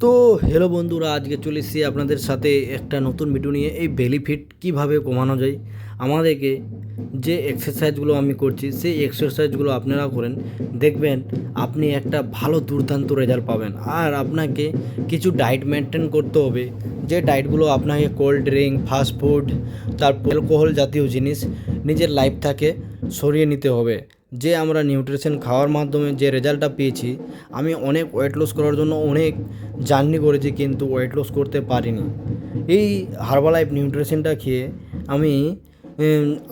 তো হ্যালো বন্ধুরা, আজকে চলে এসেছি আপনাদের সাথে একটা নতুন ভিডিও নিয়ে। এই বেলি ফিট কীভাবে কমানো যায়, আমাদেরকে যে এক্সারসাইজগুলো আমি করছি সেই এক্সারসাইজগুলো আপনারা করেন, দেখবেন আপনি একটা ভালো দুর্দান্ত রেজাল্ট পাবেন। আর আপনাকে কিছু ডায়েট মেনটেন করতে হবে, যে ডায়েটগুলো আপনাকে কোল্ড ড্রিঙ্ক, ফাস্ট ফুড, তারপর অ্যালকোহল জাতীয় জিনিস নিজের লাইফ থেকে সরিয়ে নিতে হবে। যে আমরা নিউট্রিশন খাওয়ার মাধ্যমে যে রেজাল্টটা পেয়েছি, আমি অনেক ওয়েট লস করার জন্য অনেক জার্নি করেছি, কিন্তু ওয়েট লস করতে পারিনি। এই হার্বালাইফ নিউট্রিশনটা খেয়ে আমি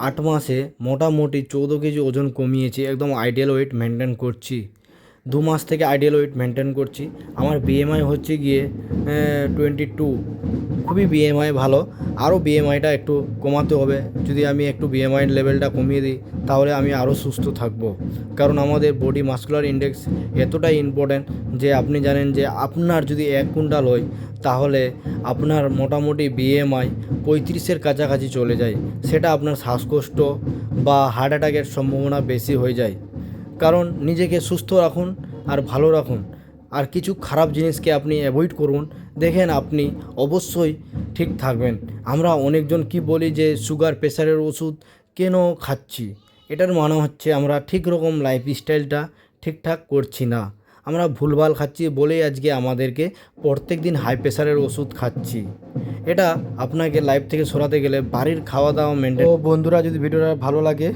8 মাসে মোটামুটি 14 কেজি ওজন কমিয়েছি, একদম আইডিয়াল ওয়েট মেনটেন করছি। 2 মাস থেকে আইডিয়াল ওয়েট মেনটেন করছি। আমার বিএমআই হচ্ছে গিয়ে 22, খুবই বিএমআই ভালো। আরও বিএমআইটা একটু কমাতে হবে। যদি আমি একটু বিএমআই লেভেলটা কমিয়ে দিই তাহলে আমি আরও সুস্থ থাকবো। কারণ আমাদের বডি মাসকুলার ইন্ডেক্স এতটাই ইম্পর্ট্যান্ট যে আপনি জানেন যে আপনার যদি 1 কুইন্টাল হয় তাহলে আপনার মোটামুটি বিএমআই 35-এর কাছাকাছি চলে যায়। সেটা আপনার শ্বাসকষ্ট বা হার্ট অ্যাটাকের সম্ভাবনা বেশি হয়ে যায়। কারণ নিজেকে সুস্থ রাখুন আর ভালো রাখুন, আর কিছু খারাপ জিনিসকে আপনি অ্যাভয়েড করুন, দেখেন আপনি অবশ্যই ঠিক থাকবেন। আমরা অনেকজন কি বলি যে সুগার প্রেশারের ওষুধ কেন খাচ্ছি, এটার মানে হচ্ছে আমরা ঠিক রকম লাইফস্টাইলটা ঠিকঠাক করছি না। আমরা ভুলভাল খাচ্ছি বলেই আজকে আমাদেরকে প্রত্যেক দিন হাই প্রেশারের ওষুধ খাচ্ছি। এটা আপনাকে লাইফ থেকে সরাতে গেলে বাড়ির খাওয়া দাওয়া মেনটেন। তো বন্ধুরা, যদি ভিডিওটা ভালো লাগে